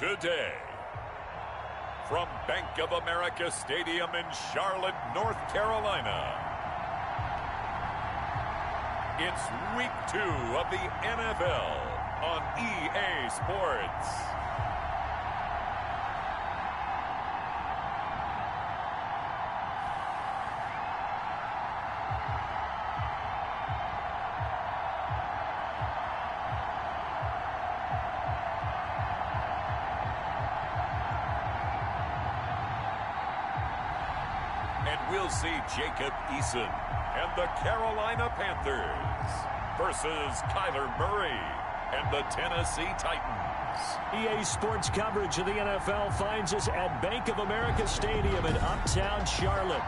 today. From Bank of America Stadium in Charlotte, North Carolina, it's Week 2 of the NFL on EA Sports. And we'll see Jacob Eason and the Carolina Panthers versus Kyler Murray and the Tennessee Titans. EA Sports coverage of the NFL finds us at Bank of America Stadium in Uptown Charlotte.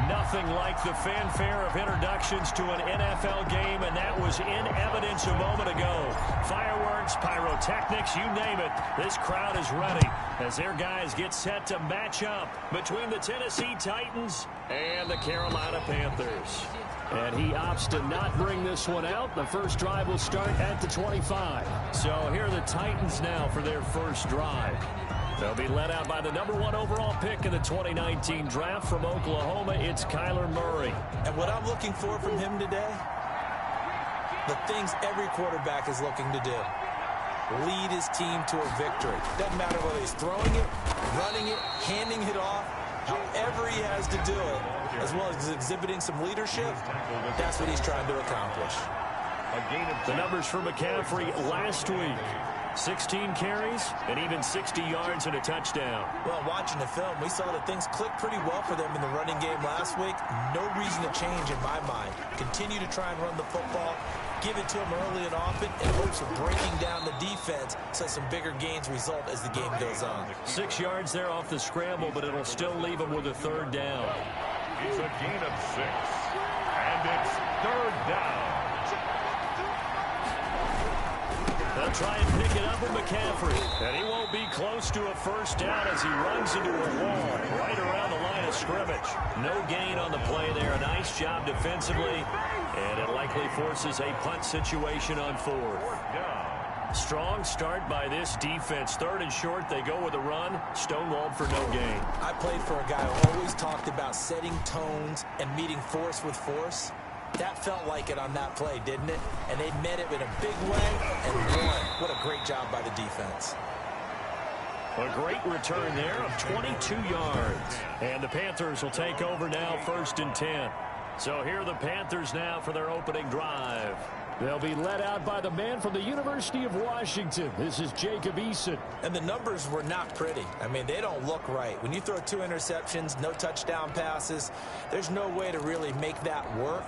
Nothing like the fanfare of introductions to an NFL game, and that was in evidence a moment ago. Fireworks, pyrotechnics, you name it. This crowd is ready as their guys get set to match up between the Tennessee Titans and the Carolina Panthers. And he opts to not bring this one out. The first drive will start at the 25. So here are the Titans now for their first drive. They'll be led out by the #1 overall pick in the 2019 draft from Oklahoma. It's Kyler Murray. And what I'm looking for from him today, the things every quarterback is looking to do. Lead his team to a victory. Doesn't matter whether he's throwing it, running it, handing it off, however he has to do it, as well as exhibiting some leadership, that's what he's trying to accomplish. The numbers for McCaffrey last week. 16 carries and even 60 yards and a touchdown. Well, watching the film, we saw that things clicked pretty well for them in the running game last week. No reason to change in my mind. Continue to try and run the football, give it to him early and often, in hopes of breaking down the defense so some bigger gains result as the game goes on. 6 yards there off the scramble, but it'll still leave him with a third down. It's a gain of 6, and it's third down. They'll try and pick it up with McCaffrey. And he won't be close to a first down as he runs into a wall right around the line of scrimmage. No gain on the play there. A nice job defensively. And it likely forces a punt situation on fourth. Strong start by this defense. Third and short, they go with a run. Stonewalled for no gain. I played for a guy who always talked about setting tones and meeting force with force. That felt like it on that play, didn't it? And they met it in a big way and won. What a great job by the defense. A great return there of 22 yards. And the Panthers will take over now, 1st and 10. So here are the Panthers now for their opening drive. They'll be led out by the man from the University of Washington. This is Jacob Eason. And the numbers were not pretty. I mean, they don't look right. When you throw 2 interceptions, no touchdown passes, there's no way to really make that work.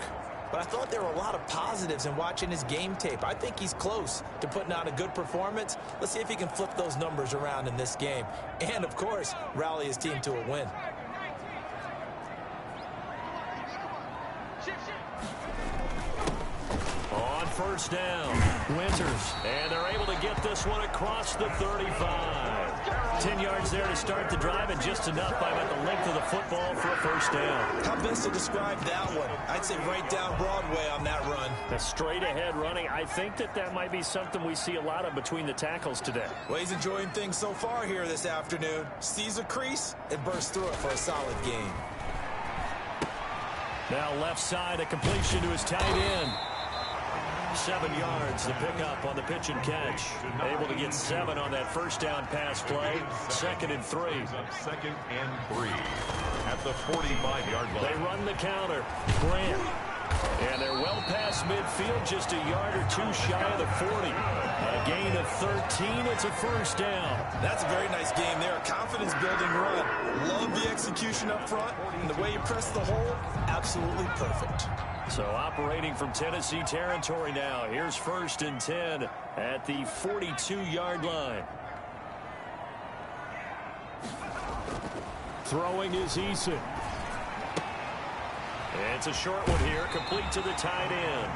But I thought there were a lot of positives in watching his game tape. I think he's close to putting out a good performance. Let's see if he can flip those numbers around in this game. And, of course, rally his team to a win. On first down, Winters. And they're able to get this one across the 35. 10 yards there to start the drive, and just enough by about the length of the football for a first down. How best to describe that one? I'd say right down Broadway on that run. A straight ahead running. I think that might be something we see a lot of between the tackles today. Well, he's enjoying things so far here this afternoon. Sees a crease and bursts through it for a solid gain. Now left side, a completion to his tight end. 7 yards, the pickup on the pitch and catch. Able to get 7 on that first down pass play. 2nd and 3. 2nd and 3 at the 45-yard line. They run the counter. Grant. And they're well past midfield, just a yard or 2 shy of the 40. A gain of 13. It's a first down. That's a very nice game there. A confidence-building run. Love the execution up front. And the way you press the hole, absolutely perfect. So operating from Tennessee territory now. Here's 1st and 10 at the 42-yard line. Throwing is Eason. It's a short one here, complete to the tight end.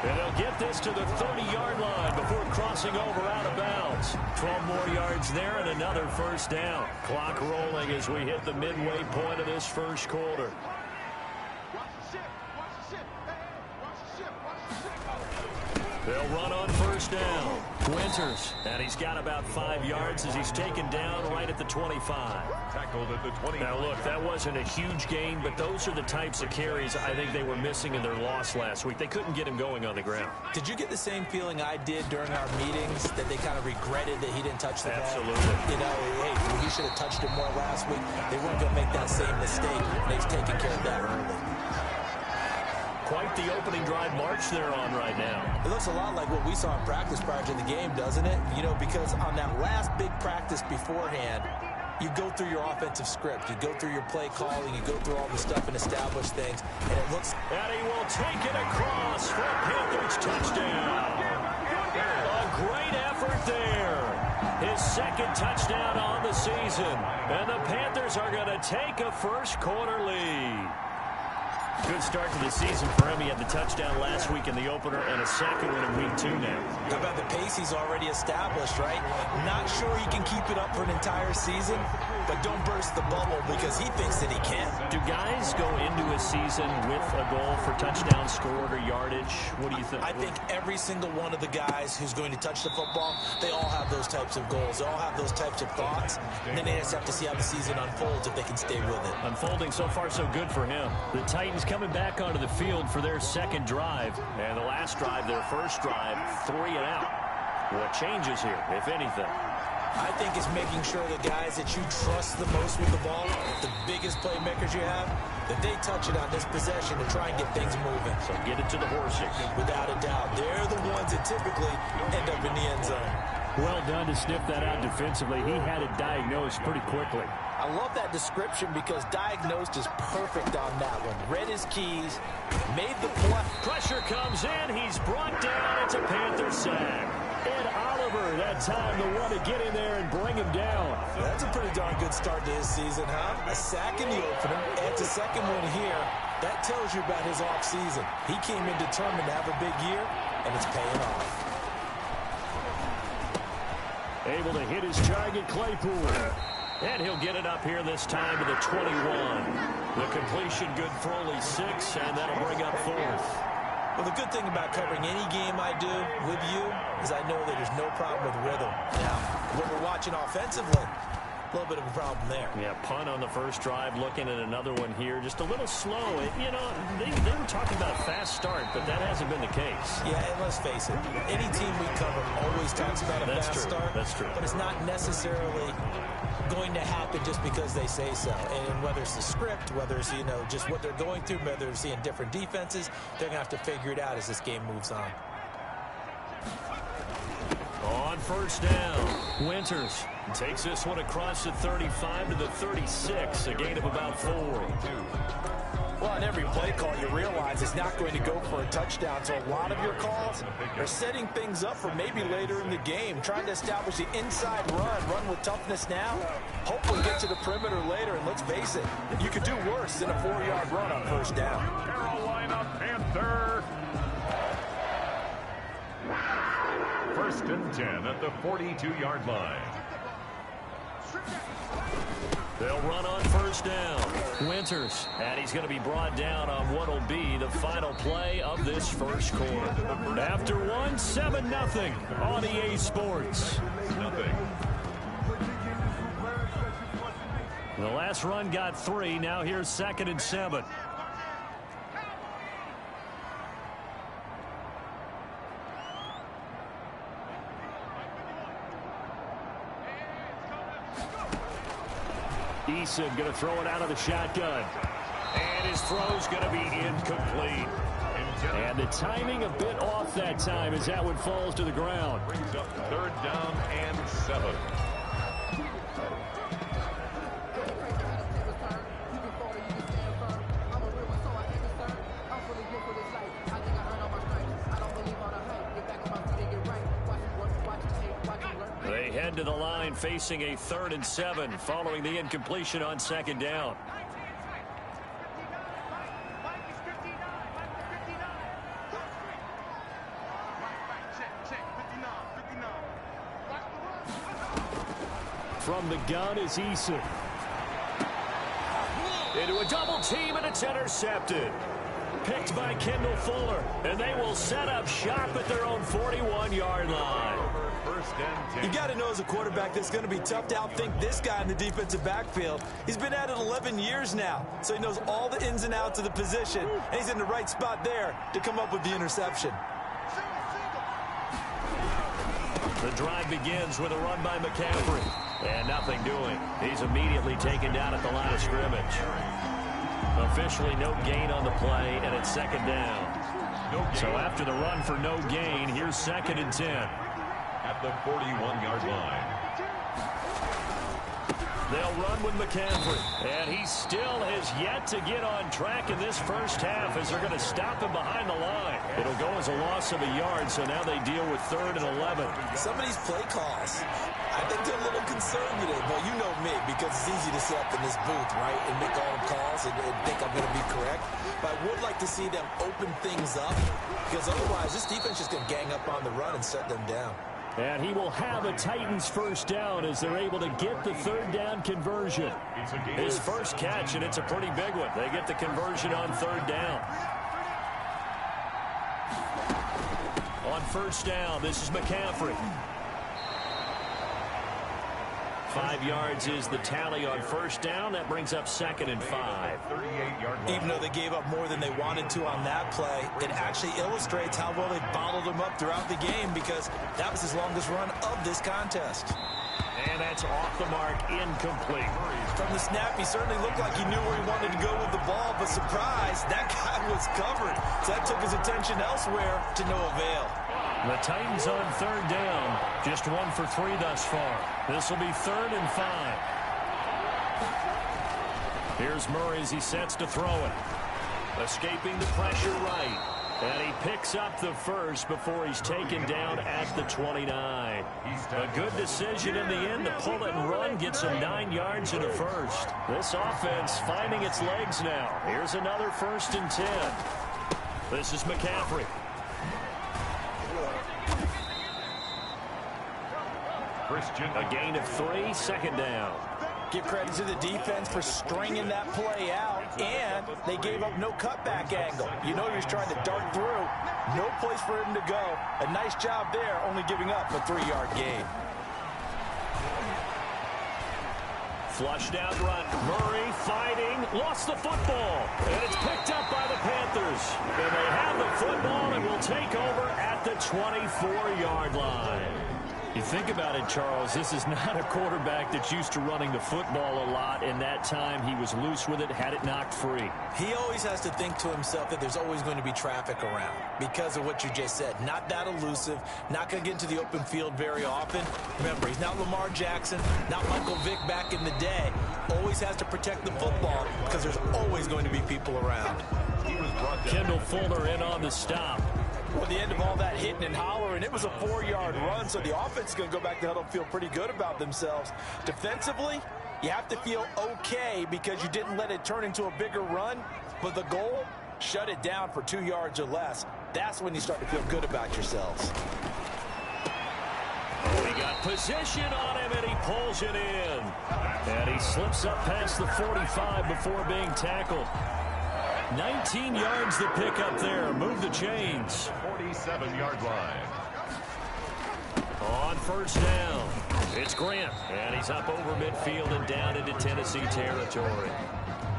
And they'll get this to the 30-yard line before crossing over out of bounds. 12 more yards there and another first down. Clock rolling as we hit the midway point of this first quarter. They'll run on first down. Winters, and he's got about 5 yards as he's taken down right at the 25. Tackled at the 20. Now, look, that wasn't a huge gain, but those are the types of carries I think they were missing in their loss last week. They couldn't get him going on the ground. Did you get the same feeling I did during our meetings, that they kind of regretted that he didn't touch the ball? Absolutely. You know, hey, he should have touched it more last week. They weren't going to make that same mistake, and they've taken care of that early. Quite the opening drive march they're on right now. It looks a lot like what we saw in practice prior to the game, doesn't it? You know, because on that last big practice beforehand, you go through your offensive script, you go through your play calling, you go through all the stuff and establish things, and it looks... And he will take it across for a Panthers touchdown. A great effort there. His second touchdown on the season. And the Panthers are going to take a first quarter lead. Good start to the season for him. He had the touchdown last week in the opener and a second one in week 2 now. How about the pace he's already established, right? Not sure he can keep it up for an entire season, but don't burst the bubble because he thinks that he can. Do guys go into a season with a goal for touchdowns scored or yardage? What do you think? I think every single one of the guys who's going to touch the football, they all have those types of goals. They all have those types of thoughts. And then they just have to see how the season unfolds if they can stay with it. Unfolding so far so good for him. The Titans coming back onto the field for their second drive. And the last drive, their first drive, 3 and out. What changes here, if anything? I think it's making sure the guys that you trust the most with the ball, the biggest playmakers you have, that they touch it on this possession to try and get things moving. So get it to the horses. Without a doubt. They're the ones that typically end up in the end zone. Well done to sniff that out defensively. He had it diagnosed pretty quickly. I love that description because diagnosed is perfect on that one. Read his keys, made the play. Pressure comes in. He's brought down. It's a Panther sack. Ed Oliver, that time the one to get in there and bring him down. That's a pretty darn good start to his season, huh? A sack in the opener, adds a second one here. That tells you about his offseason. He came in determined to have a big year, and it's paying off. Able to hit his target, Claypool. And he'll get it up here this time to the 21. The completion good for only 6, and that'll bring up 4th. Well, the good thing about covering any game I do with you is I know that there's no problem with rhythm. Now, when we're watching offensively, a little bit of a problem there. Yeah, punt on the first drive, looking at another one here. Just a little slow. You know, they were talking about a fast start, but that hasn't been the case. Yeah, and let's face it, any team we cover always talks about a fast start. That's true. But it's not necessarily going to happen just because they say so. And whether it's the script, whether it's, you know, just what they're going through, whether they're seeing different defenses, they're going to have to figure it out as this game moves on. On first down, Winters takes this one across the 35 to the 36, a gain of about 4. Well, on every play call, you realize it's not going to go for a touchdown, so a lot of your calls are setting things up for maybe later in the game, trying to establish the inside run with toughness now, hopefully get to the perimeter later, and let's face it, you could do worse than a 4-yard run on first down. Carolina Panther. First and 10 at the 42-yard line. They'll run on first down. Winters, and he's going to be brought down on what will be the final play of this first quarter. After 1, 7-0 on EA Sports. The last run got 3. Now here's 2nd and 7. Eason going to throw it out of the shotgun. And his throw's going to be incomplete. And the timing a bit off that time as that one falls to the ground. Brings up 3rd down and 7. They head to the line facing a 3rd and 7 following the incompletion on 2nd down. From the gun is Eason. Into a double team, and it's intercepted. Picked by Kendall Fuller, and they will set up shop at their own 41-yard line. and 10. You got to know as a quarterback that it's going to be tough to outthink this guy in the defensive backfield. He's been at it 11 years now, so he knows all the ins and outs of the position, and he's in the right spot there to come up with the interception. The drive begins with a run by McCaffrey. And nothing doing. He's immediately taken down at the line of scrimmage. Officially no gain on the play, and it's second down. So after the run for no gain, here's second and 10. At the 41-yard line. They'll run with McCaffrey. And he still has yet to get on track in this first half as they're going to stop him behind the line. It'll go as a loss of a yard, so now they deal with 3rd and 11. Some of these play calls, I think they're a little conservative. Well, you know me, because it's easy to sit up in this booth, right, and make all the calls and think I'm going to be correct. But I would like to see them open things up, because otherwise this defense is going to gang up on the run and shut them down. And he will have a Titans first down as they're able to get the 3rd down conversion. His first catch, and it's a pretty big one. They get the conversion on 3rd down. On first down, this is McCaffrey. 5 yards is the tally on first down. That brings up 2nd and 5. Even though they gave up more than they wanted to on that play, it actually illustrates how well they bottled him up throughout the game, because that was his longest run of this contest. And that's off the mark, incomplete. From the snap, he certainly looked like he knew where he wanted to go with the ball, but surprise, that guy was covered. So that took his attention elsewhere to no avail. The Titans on 3rd down, just 1 for 3 thus far. This will be 3rd and 5. Here's Murray as he sets to throw it. Escaping the pressure right. And he picks up the first before he's taken down at the 29. A good decision in the end to pull it and run, gets him 9 yards in the first. This offense finding its legs now. Here's another 1st and 10. This is McCaffrey. A gain of 3, 2nd down. Give credit to the defense for stringing that play out, and they gave up no cutback angle. You know he's trying to dart through. No place for him to go. A nice job there, only giving up a 3-yard gain. Flushed out run. Murray fighting. Lost the football. And it's picked up by the Panthers. And they have the football and will take over at the 24-yard line. You think about it, Charles, this is not a quarterback that's used to running the football a lot. In that time, he was loose with it, had it knocked free. He always has to think to himself that there's always going to be traffic around because of what you just said. Not that elusive, not going to get into the open field very often. Remember, he's not Lamar Jackson, not Michael Vick back in the day. Always has to protect the football because there's always going to be people around. Kendall Fuller in on the stop. Well, the end of all that hitting and hollering, it was a 4-yard run, so the offense is going to go back to huddle and feel pretty good about themselves. Defensively, you have to feel okay because you didn't let it turn into a bigger run, but the goal, shut it down for 2 yards or less. That's when you start to feel good about yourselves. Oh, he got position on him, and he pulls it in. And he slips up past the 45 before being tackled. 19 yards to pick up there. Move the chains. 47-yard line. On first down, it's Grant. And he's up over midfield and down into Tennessee territory.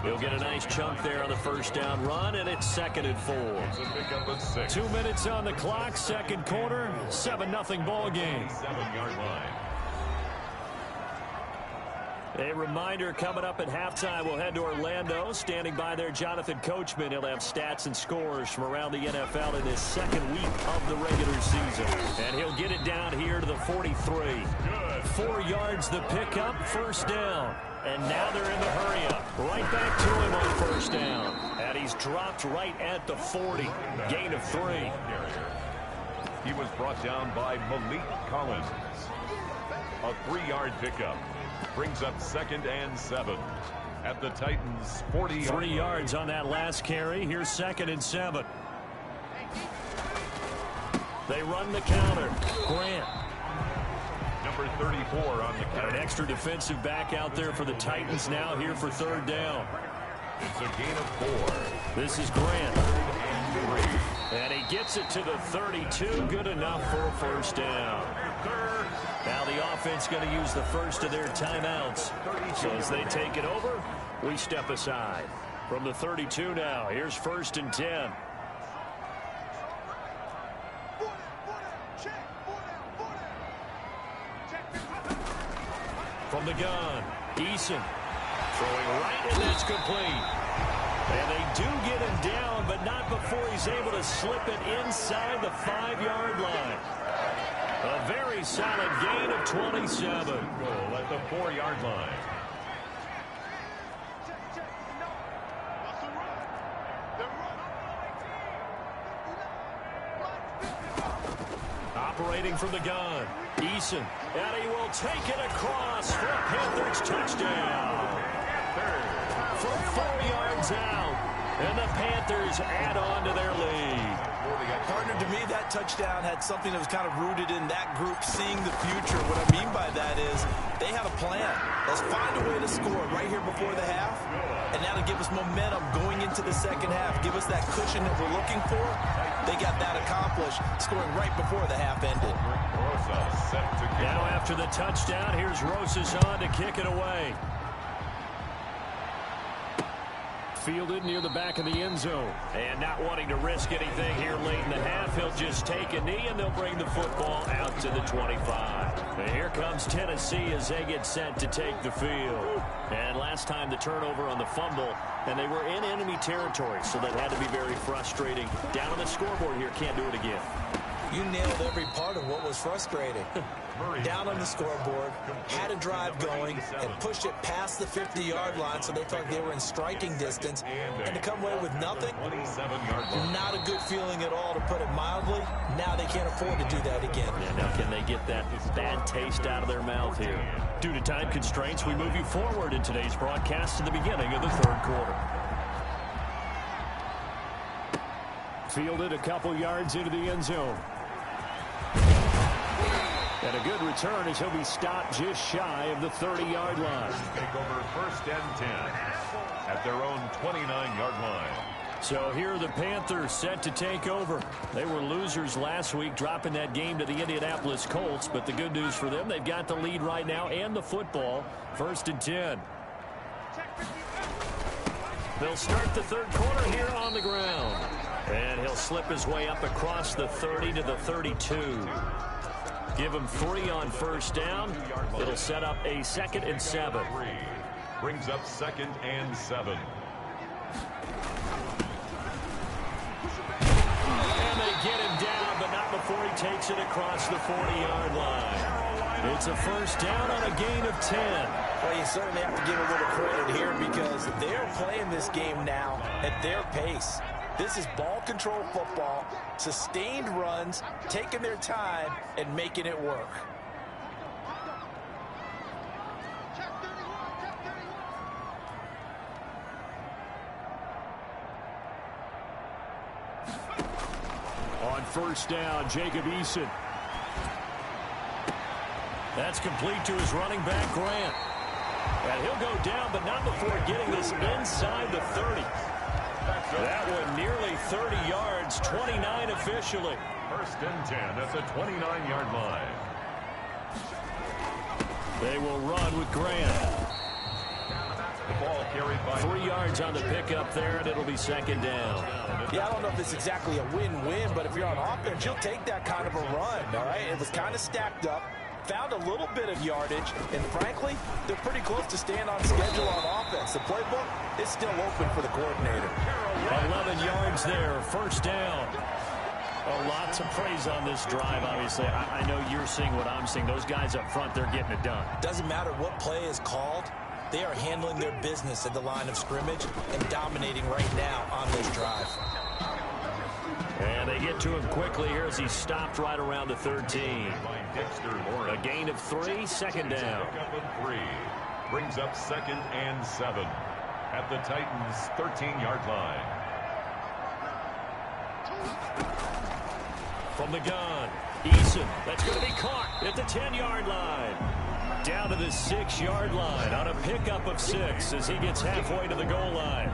He'll get a nice chunk there on the first down run, and it's 2nd and 4. 2 minutes on the clock, second quarter, 7-0 ball game. 7-yard line. A reminder, coming up at halftime, we'll head to Orlando. Standing by there, Jonathan Coachman. He'll have stats and scores from around the NFL in this second week of the regular season. And he'll get it down here to the 43. 4 yards the pickup, first down. And now they're in the hurry-up. Right back to him on first down. And he's dropped right at the 40. Gain of 3. He was brought down by Malik Collins. A 3-yard pickup. Brings up 2nd and 7 at the Titans' 40. 3 yards on that last carry. Here's 2nd and 7. They run the counter. Grant. Number 34 on the count. An extra defensive back out there for the Titans now here for 3rd down. It's a gain of 4. This is Grant. And he gets it to the 32. Good enough for a first down. the offense going to use the first of their timeouts. So as they take it over, we step aside. From the 32 now, here's 1st and 10. From the gun, Eason throwing right, and that's complete. And they do get him down, but not before he's able to slip it inside the 5-yard line. A very solid gain of 27. Goal at the 4-yard line. Operating from the gun, Eason, and he will take it across for a Panthers touchdown. From 4 yards out, and the Panthers add on to their lead. Partner, to me, that touchdown had something that was kind of rooted in that group seeing the future. What I mean by that is they had a plan. Let's find a way to score right here before the half, and that'll give us momentum going into the second half, give us that cushion that we're looking for. They got that accomplished, scoring right before the half ended. Now after the touchdown, here's Rosas on to kick it away. Fielded near the back of the end zone. And not wanting to risk anything here late in the half, he'll just take a knee, and they'll bring the football out to the 25. And here comes Tennessee as they get set to take the field. And last time the turnover on the fumble, and they were in enemy territory, so that had to be very frustrating. Down on the scoreboard here, can't do it again. You nailed every part of what was frustrating. Down on the scoreboard, had a drive going, and pushed it past the 50-yard line so they thought they were in striking distance. And to come away with nothing, not a good feeling at all, to put it mildly. Now they can't afford to do that again. Yeah, now can they get that bad taste out of their mouth here? Due to time constraints, we move you forward in today's broadcast to the beginning of the 3rd quarter. Fielded a couple yards into the end zone. And a good return as he'll be stopped just shy of the 30-yard line. Take over 1st and 10 at their own 29-yard line. So here are the Panthers set to take over. They were losers last week, dropping that game to the Indianapolis Colts. But the good news for them, they've got the lead right now and the football. 1st and 10. They'll start the 3rd quarter here on the ground. And he'll slip his way up across the 30 to the 32. Give him 3 on 1st down. It'll set up a 2nd and 7. Brings up 2nd and 7. And they get him down, but not before he takes it across the 40-yard line. It's a 1st down on a gain of 10. Well, you certainly have to give a little credit here because they're playing this game now at their pace. This is ball control football, sustained runs, taking their time, and making it work. On 1st down, Jacob Eason. That's complete to his running back, Grant. And he'll go down, but not before getting this inside the 30. That one nearly 30 yards, 29 officially. 1st and 10 at the 29-yard line. They will run with Grant. The ball carried by 3 yards on the pickup there, and it'll be 2nd down. Yeah, I don't know if it's exactly a win-win, but if you're on offense, you'll take that kind of a run, all right? It was kind of stacked up. Found a little bit of yardage, and frankly, they're pretty close to staying on schedule on offense. The playbook is still open for the coordinator. 11 yards there, 1st down. A lot to praise on this drive, obviously. I know you're seeing what I'm seeing. Those guys up front, they're getting it done. Doesn't matter what play is called. They are handling their business at the line of scrimmage and dominating right now on this drive. And they get to him quickly here as he's stopped right around the 13. A gain of 3, 2nd down. 3 brings up 2nd and 7 at the Titans' 13-yard line. From the gun, Eason. That's going to be caught at the 10-yard line. Down to the 6-yard line on a pickup of 6 as he gets halfway to the goal line.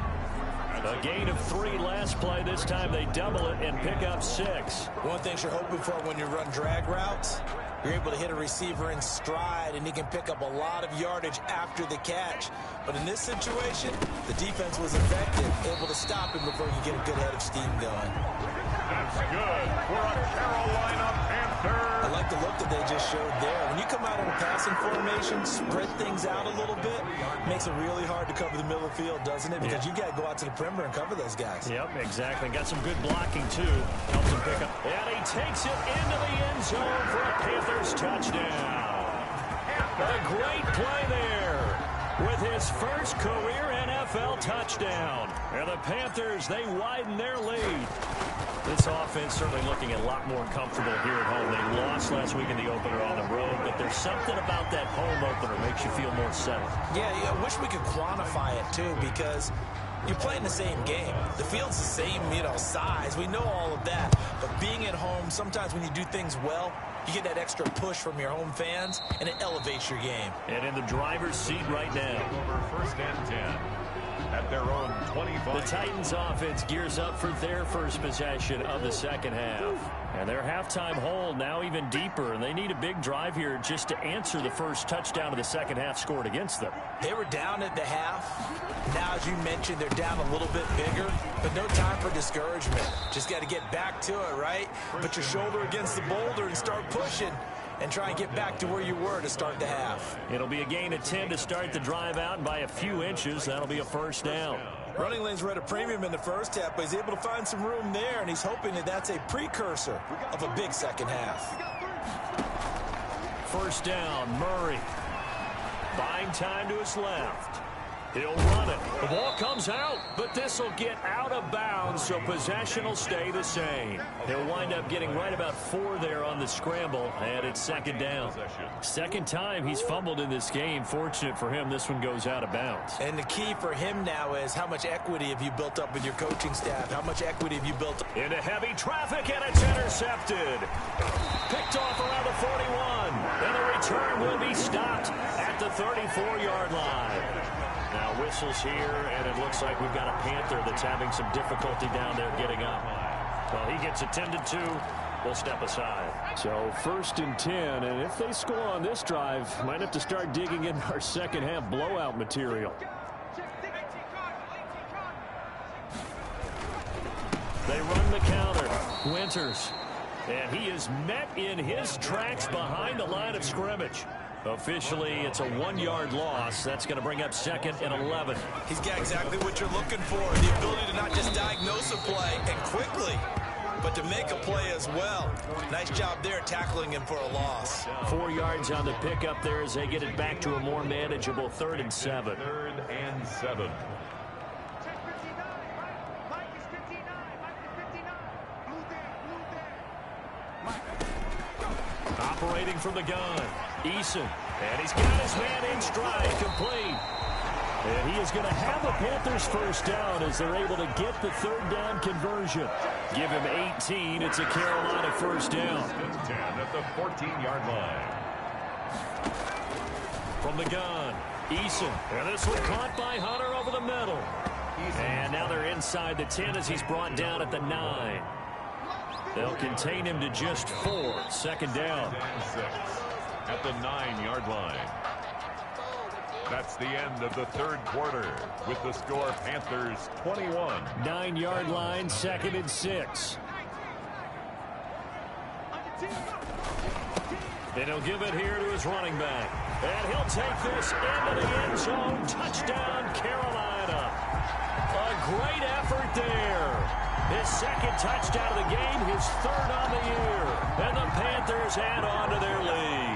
A gain of 3 last play. This time they double it and pick up 6. One thing you're hoping for when you run drag routes You're able to hit a receiver in stride, and he can pick up a lot of yardage after the catch. But in this situation, the defense was effective, able to stop him before you get a good head of steam going. That's good for a Carolina Panther. I like the look that they just showed there. When you come out in a passing formation, spread things out a little bit, makes it really hard to cover the middle of the field, doesn't it? Because you got to go out to the perimeter and cover those guys. Yep, exactly. Got some good blocking, too. Helps him pick up. And he takes it into the end zone for a Panthers touchdown. A great play there with his first career NFL touchdown. And the Panthers, they widen their lead. This offense certainly looking a lot more comfortable here at home. They lost last week in the opener on the road, but there's something about that home opener makes you feel more settled. Yeah, I wish we could quantify it, too, because you're playing the same game. The field's the same, size. We know all of that. But being at home, sometimes when you do things well, you get that extra push from your home fans, and it elevates your game. And in the driver's seat right now. Over 1st and 10. At their own 25. The Titans offense gears up for their first possession of the second half. And their halftime hole now even deeper. And they need a big drive here just to answer the first touchdown of the second half scored against them. They were down at the half. Now, as you mentioned, they're down a little bit bigger. But no time for discouragement. Just got to get back to it, right? Put your shoulder against the boulder and start pushing. And try and get back to where you were to start the half. It'll be a gain of 10 to start the drive out, and by a few inches, that'll be a first down. Running lanes were at a premium in the first half, but he's able to find some room there, and he's hoping that that's a precursor of a big second half. First down, Murray. Buying time to his left. He'll run it. The ball comes out, but this will get out of bounds, so possession will stay the same. He'll wind up getting right about 4 there on the scramble, and it's second down. Second time he's fumbled in this game. Fortunate for him, this one goes out of bounds. And the key for him now is how much equity have you built up with your coaching staff? How much equity have you built up? Into heavy traffic, and it's intercepted. Picked off around the 41, and the return will be stopped at the 34-yard line. Now whistles here, and it looks like we've got a Panther that's having some difficulty down there getting up. Well, he gets attended to. We'll step aside. So 1st and 10, and if they score on this drive, might have to start digging in our second half blowout material. They run the counter. Winters. And he is met in his tracks behind the line of scrimmage. Officially, it's a 1-yard loss. That's going to bring up 2nd and 11. He's got exactly what you're looking for, the ability to not just diagnose a play and quickly, but to make a play as well. Nice job there tackling him for a loss. 4 yards on the pickup there as they get it back to a more manageable 3rd and 7. 3rd and 7. Operating from the gun. Eason. And he's got his man in stride, complete. And he is going to have a Panthers first down as they're able to get the 3rd down conversion. Give him 18. It's a Carolina first down. 10 at the 14-yard line. From the gun, Eason. And this one caught by Hunter over the middle. And now they're inside the 10 as he's brought down at the 9. They'll contain him to just 4. 2nd down. 6 at the 9-yard line. That's the end of the 3rd quarter with the score Panthers 21. 9-yard line, 2nd and 6. And he'll give it here to his running back. And he'll take this into the end zone. Touchdown, Carolina. A great effort there. His 2nd touchdown of the game, his 3rd on the year. And the Panthers add on to their lead.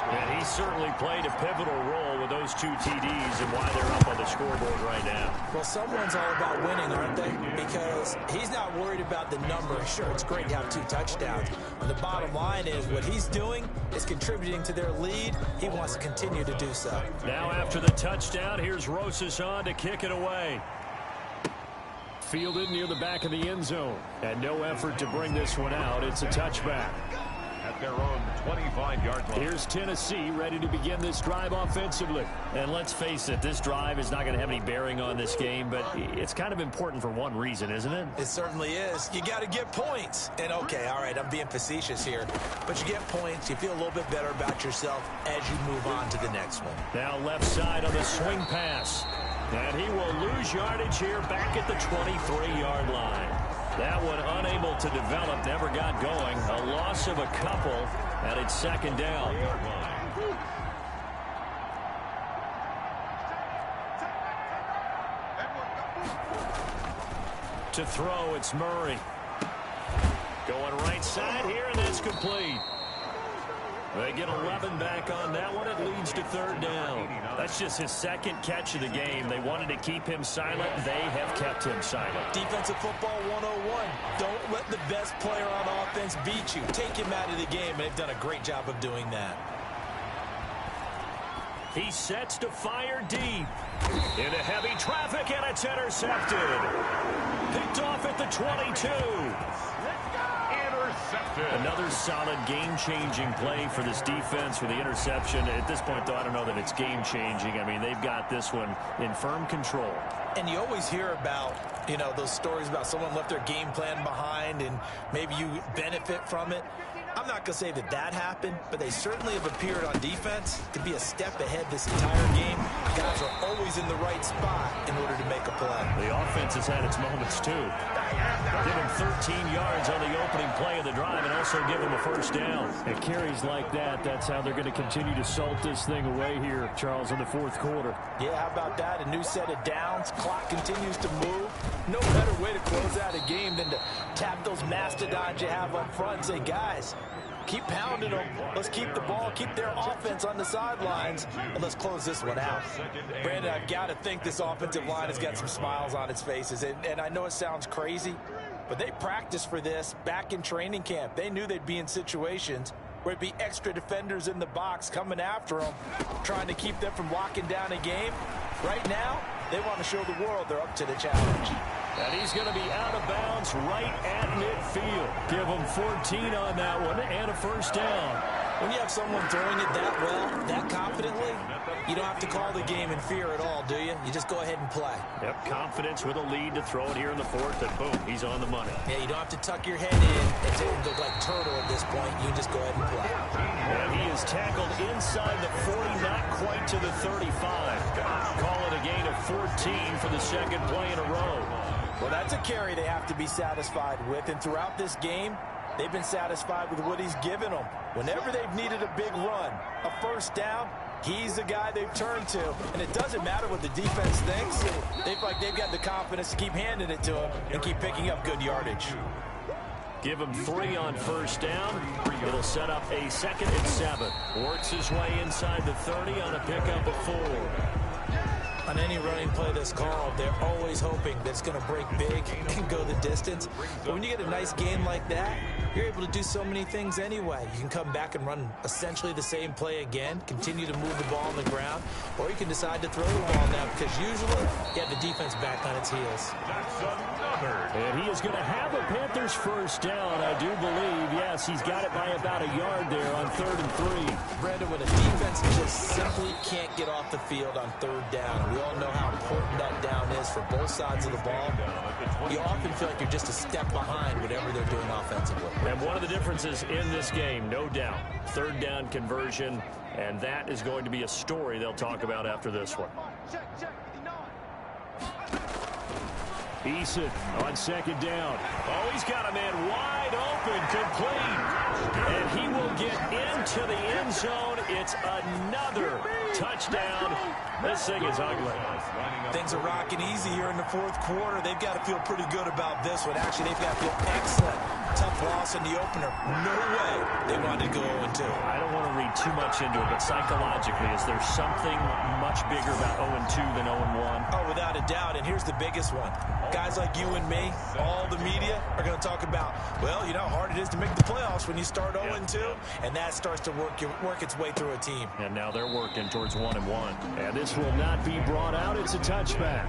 And he certainly played a pivotal role with those 2 TDs and why they're up on the scoreboard right now. Well, someone's all about winning, aren't they? Because he's not worried about the number. Sure, it's great to have 2 touchdowns. But the bottom line is what he's doing is contributing to their lead. He wants to continue to do so. Now after the touchdown, here's Rosas on to kick it away. Fielded near the back of the end zone. And no effort to bring this one out. It's a touchback. At at their own 25-yard line. Here's Tennessee ready to begin this drive offensively. And let's face it, this drive is not going to have any bearing on this game, but it's kind of important for one reason, isn't it? It certainly is. You got to get points. And okay, all right, I'm being facetious here, but you get points, you feel a little bit better about yourself as you move on to the next one. Now left side on the swing pass. And he will lose yardage here back at the 23-yard line. That one unable to develop, never got going. A loss of a couple, and it's second down. To throw, it's Murray. Going right side here, and that's complete. They get 11 back on that one. It leads to third down. That's just his second catch of the game. They wanted to keep him silent. They have kept him silent. Defensive football 101. Don't let the best player on offense beat you. Take him out of the game, and they've done a great job of doing that. He sets to fire deep. Into heavy traffic, and it's intercepted. Picked off at the 22. Another solid game-changing play for this defense with the interception. At this point, though, I don't know that it's game-changing. I mean, they've got this one in firm control. And you always hear about, you know, those stories about someone left their game plan behind and maybe you benefit from it. I'm not going to say that that happened, but they certainly have appeared on defense to be a step ahead this entire game. Guys are always in the right spot in order to make a play. The offense has had its moments, too. Give him 13 yards on the opening play of the drive and also give him a first down. And carries like that, that's how they're going to continue to salt this thing away here, Charles, in the fourth quarter. Yeah, how about that? A new set of downs. Clock continues to move. No better way to close out a game than to tap those mastodons you have up front and say, guys, keep pounding them. Let's keep the ball, keep their offense on the sidelines, and let's close this one out. Brandon, I've got to think this offensive line has got some smiles on its faces. And I know it sounds crazy, but they practiced for this back in training camp. They knew they'd be in situations where it'd be extra defenders in the box coming after them, trying to keep them from locking down a game. Right now, they want to show the world they're up to the challenge. And he's going to be out of bounds right at midfield. Give him 14 on that one and a first down. When you have someone throwing it that well, that confidently, you don't have to call the game in fear at all, do you? You just go ahead and play. Yep, confidence with a lead to throw it here in the fourth, and boom, he's on the money. Yeah, you don't have to tuck your head in and look like turtle at this point. You just go ahead and play. And he is tackled inside the 40, not quite to the 35. Call it a gain of 14 for the second play in a row. Well, that's a carry they have to be satisfied with, and throughout this game, they've been satisfied with what he's given them. Whenever they've needed a big run, a first down, he's the guy they've turned to. And it doesn't matter what the defense thinks. They've got the confidence to keep handing it to him and keep picking up good yardage. Give him 3 on first down. It'll set up a 2nd and 7. Works his way inside the 30 on a pickup of 4. On any running play that's called, they're always hoping that it's going to break big and go the distance. But when you get a nice game like that, you're able to do so many things anyway. You can come back and run essentially the same play again, continue to move the ball on the ground, or you can decide to throw the ball now because usually you have the defense back on its heels. And he is going to have a Panthers first down, I do believe. Yes, he's got it by about a yard there on 3rd and 3. Brandon, when a defense just simply can't get off the field on 3rd down, we all know how important that down is for both sides of the ball. You often feel like you're just a step behind whatever they're doing offensively. And one of the differences in this game, no doubt, 3rd down conversion, and that is going to be a story they'll talk about after this one. Eason on 2nd down. Oh, he's got a man wide open, complete. And he will get into the end zone. It's another touchdown. This thing is ugly. Things are rocking easy here in the 4th quarter. They've got to feel pretty good about this one. Actually, they've got to feel excellent. Tough loss in the opener. No way they wanted to go 0-2. I don't want to read too much into it, but psychologically, is there something much bigger about 0-2 than 0-1? Oh, without a doubt. And here's the biggest one. Guys like you and me, all the media, are going to talk about, well, you know how hard it is to make the playoffs when you start 0-2, and that starts to work its way through a team. And now they're working towards 1-1. And this will not be brought out. It's a touchback.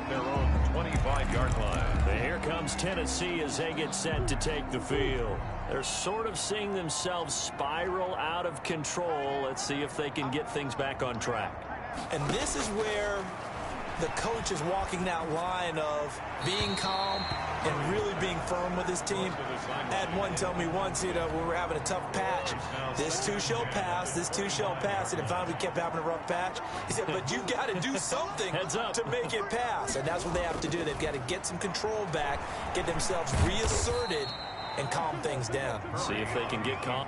at their own 25-yard line. And here comes Tennessee as they get set to take the field. They're sort of seeing themselves spiral out of control. Let's see if they can get things back on track. And this is where the coach is walking that line of being calm and really being firm with his team. I had one tell me once, when we were having a tough patch, this too shall pass, this too shall pass, and if finally we kept having a rough patch, he said, but you've got to do something to make it pass. And that's what they have to do. They've got to get some control back, get themselves reasserted, and calm things down. See if they can get calm.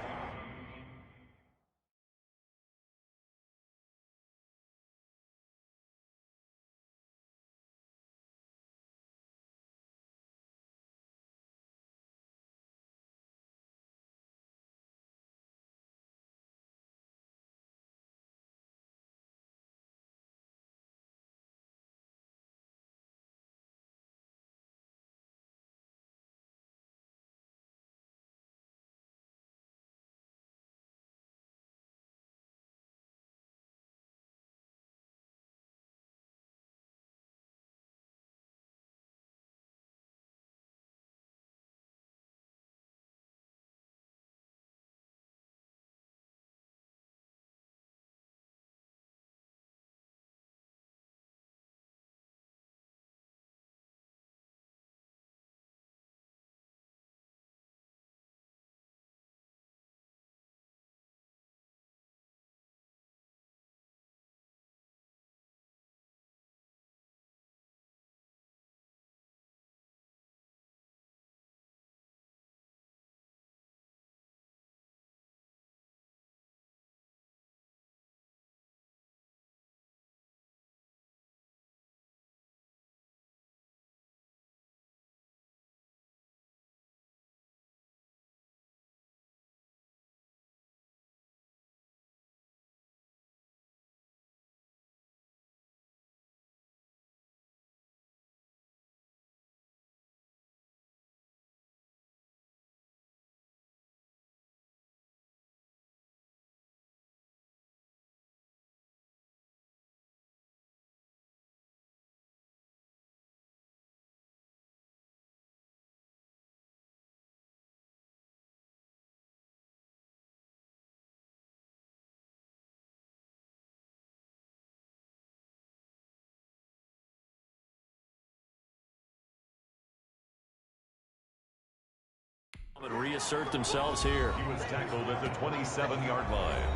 And reassert themselves here. He was tackled at the 27-yard line.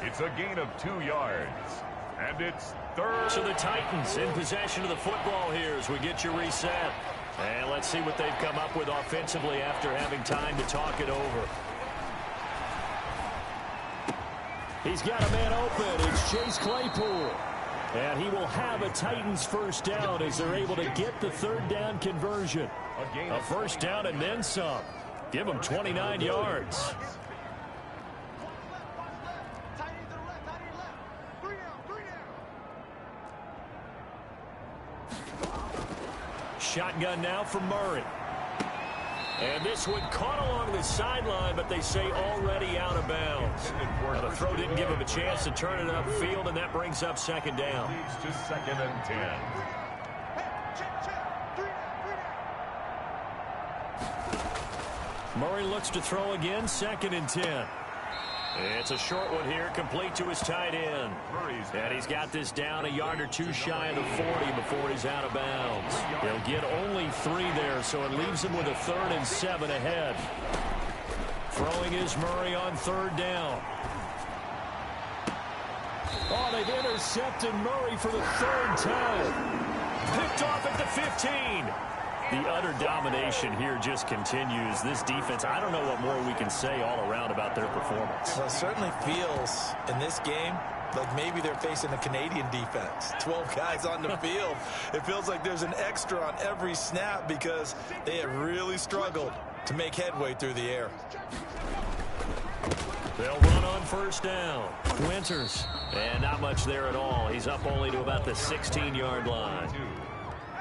It's a gain of 2 yards. And it's third. So the Titans in possession of the football here as we get you reset. And let's see what they've come up with offensively after having time to talk it over. He's got a man open. It's Chase Claypool. And he will have a Titans first down as they're able to get the third down conversion. A first down and then some. Give him 29 yards. Shotgun now from Murray. And this one caught along the sideline, but they say already out of bounds. Now the throw didn't give him a chance to turn it upfield, and that brings up second down. Leads to 2nd and 10. Murray looks to throw again, 2nd and 10. It's a short one here, complete to his tight end. And he's got this down a yard or two shy of the 40 before he's out of bounds. He'll get only 3 there, so it leaves him with a 3rd and 7 ahead. Throwing is Murray on 3rd down. Oh, they've intercepted Murray for the 3rd time. Picked off at the 15. The utter domination here just continues. This defense, I don't know what more we can say all around about their performance. Well, it certainly feels in this game like maybe they're facing a Canadian defense. 12 guys on the field. It feels like there's an extra on every snap because they have really struggled to make headway through the air. They'll run on first down. Winters. And not much there at all. He's up only to about the 16-yard line.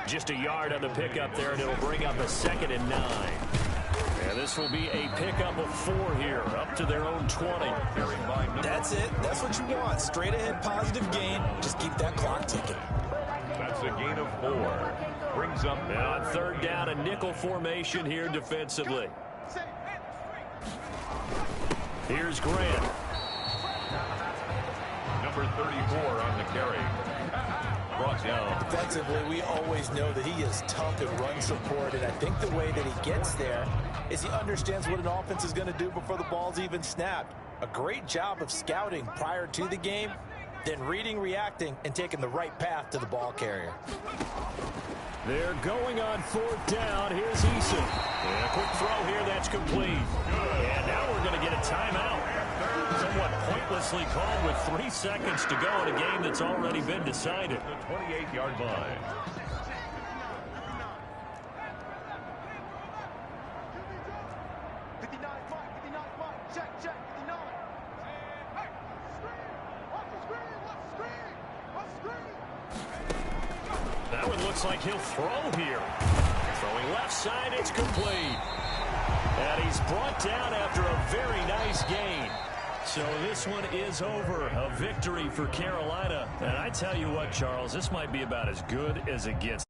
Just a yard on the pickup there, and it'll bring up a 2nd and 9. And this will be a pickup of 4 here, up to their own 20. That's it. That's what you want. Straight ahead positive gain. Just keep that clock ticking. That's a gain of 34. Brings up. And on third down, a nickel formation here defensively. Here's Grant. Number 34 on the carry. Brought down. Defensively, we always know that he is tough in run support, and I think the way that he gets there is he understands what an offense is going to do before the ball's even snapped. A great job of scouting prior to the game, then reading, reacting, and taking the right path to the ball carrier. They're going on fourth down. Here's Eason. And a quick throw here that's complete. And now we're going to get a timeout. Somewhat pointlessly called with 3 seconds to go in a game that's already been decided. The 28-yard line. That one looks like he'll throw here. Throwing left side, it's complete. And he's brought down after a very nice gain. So this one is over. A victory for Carolina. And I tell you what, Charles, this might be about as good as it gets.